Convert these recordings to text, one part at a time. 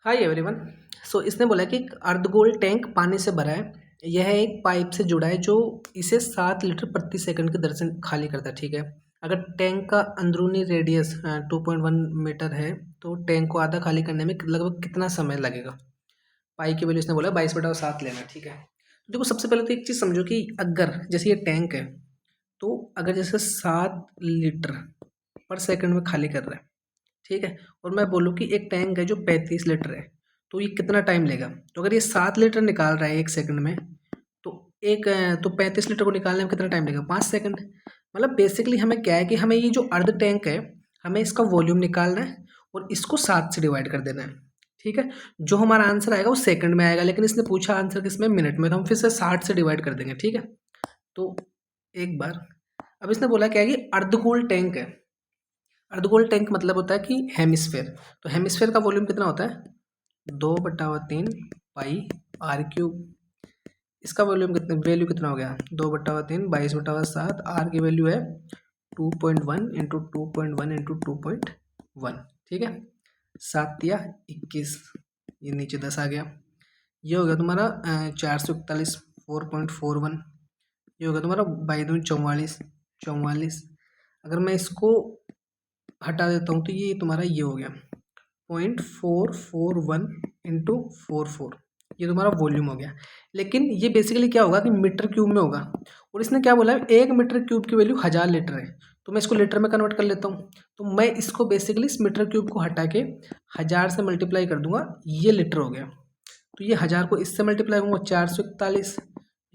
Hi everyone. सो इसने बोला कि एक अर्धगोल टैंक पानी से भरा है। यह एक पाइप से जुड़ा है जो इसे 7 लीटर प्रति सेकंड की दर से खाली करता है। ठीक है, अगर टैंक का अंदरूनी रेडियस 2.1 मीटर है तो टैंक को आधा खाली करने में लगभग कितना समय लगेगा। पाई की वैल्यू इसने बोला 22/7 लेना। ठीक है, देखो सबसे पहले तो एक चीज़ समझो कि अगर जैसे ये टैंक है तो अगर जैसे 7 लीटर पर सेकंड में खाली कर रहा है, ठीक है, और मैं बोलूँ कि एक टैंक है जो 35 लीटर है तो ये कितना टाइम लेगा। तो अगर ये 7 लीटर निकाल रहा है 1 सेकंड में तो तो 35 लीटर को निकालने में कितना टाइम लेगा, 5 सेकंड। मतलब बेसिकली हमें क्या है कि हमें ये जो अर्ध टैंक है हमें इसका वॉल्यूम निकालना है और इसको 7 से डिवाइड कर देना है। ठीक है, जो हमारा आंसर आएगा वो सेकंड में आएगा, लेकिन इसने पूछा आंसर किसमें, मिनट में, तो हम फिर से 60 से डिवाइड कर देंगे। ठीक है, तो एक बार अब इसने बोला क्या है कि अर्धगोल टैंक है। अर्धगोल टैंक मतलब होता है कि हेमिस्फेयर। तो हेमिस्फेयर का वॉल्यूम कितना होता है, 2/3 पाई आर क्यूब। इसका वॉल्यूम वैल्यू कितना हो गया, 2/3 22/7। आर की वैल्यू है 2.1 इंटू 2.1 इंटू 2.1। ठीक है, 7×21, ये नीचे 10 आ गया। ये हो गया तुम्हारा 441, 4.41। ये हो गया तुम्हारा 22 44। अगर मैं इसको हटा देता हूँ तो ये तुम्हारा ये हो गया 0.441 इंटू 44। ये तुम्हारा वॉल्यूम हो गया। लेकिन ये बेसिकली क्या होगा कि मीटर क्यूब में होगा, और इसने क्या बोला है 1 मीटर क्यूब की वैल्यू 1000 लीटर है। तो मैं इसको लीटर में कन्वर्ट कर लेता हूँ। तो मैं इसको बेसिकली इस मीटर क्यूब को हटा के 1000 से मल्टीप्लाई कर दूंगा, ये लीटर हो गया। तो ये 1000 को इससे मल्टीप्लाई करूँगा 441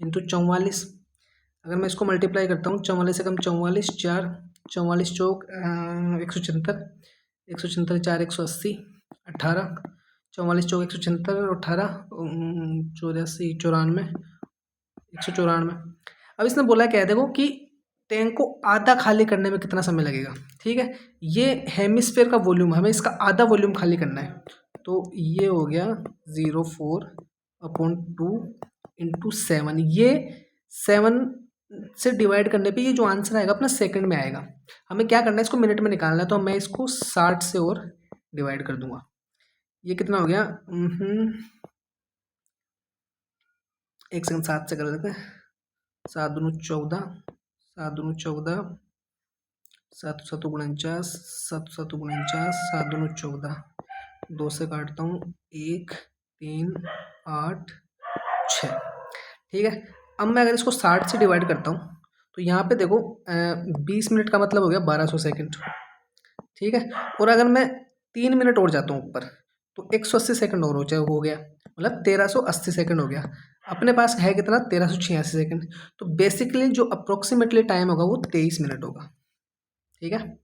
इंटू 44। अगर मैं इसको मल्टीप्लाई करता हूँ 44 से कम 44, 4 44 चौक 176, 176 4 180, 18, 44 चौक 176 और 18 84 94, 194। अब इसने बोला क्या है, देखो कि टैंक को आधा खाली करने में कितना समय लगेगा। ठीक है, ये हेमिस्फेयर का वॉल्यूम, हमें इसका आधा वॉल्यूम खाली करना है। तो ये हो गया 0.4/2 इंटू 7। ये 7 से डिवाइड करने पे ये जो आंसर आएगा अपना सेकंड में आएगा। हमें क्या करना है, इसको मिनट में निकालना है, तो मैं इसको 60 से और डिवाइड कर दूंगा। ये कितना हो गया, एक सेकंड, 7 से कर लेते हैं। 7×2 = 14, 7×2 = 14, 7×7 = 49, 7×7 = 49, 7×2 = 14। 2 से काटता हूँ, 1 3 8 6। ठीक है, अब मैं अगर इसको 60 से डिवाइड करता हूँ तो यहाँ पे देखो 20 मिनट का मतलब हो गया 1200 सेकंड। ठीक है, और अगर मैं 3 मिनट और जाता हूँ ऊपर तो 180 सेकंड और हो गया, मतलब 1380 सेकंड हो गया। अपने पास है कितना, 1386 सेकंड। तो बेसिकली जो अप्रोक्सीमेटली टाइम होगा वो 23 मिनट होगा। ठीक है।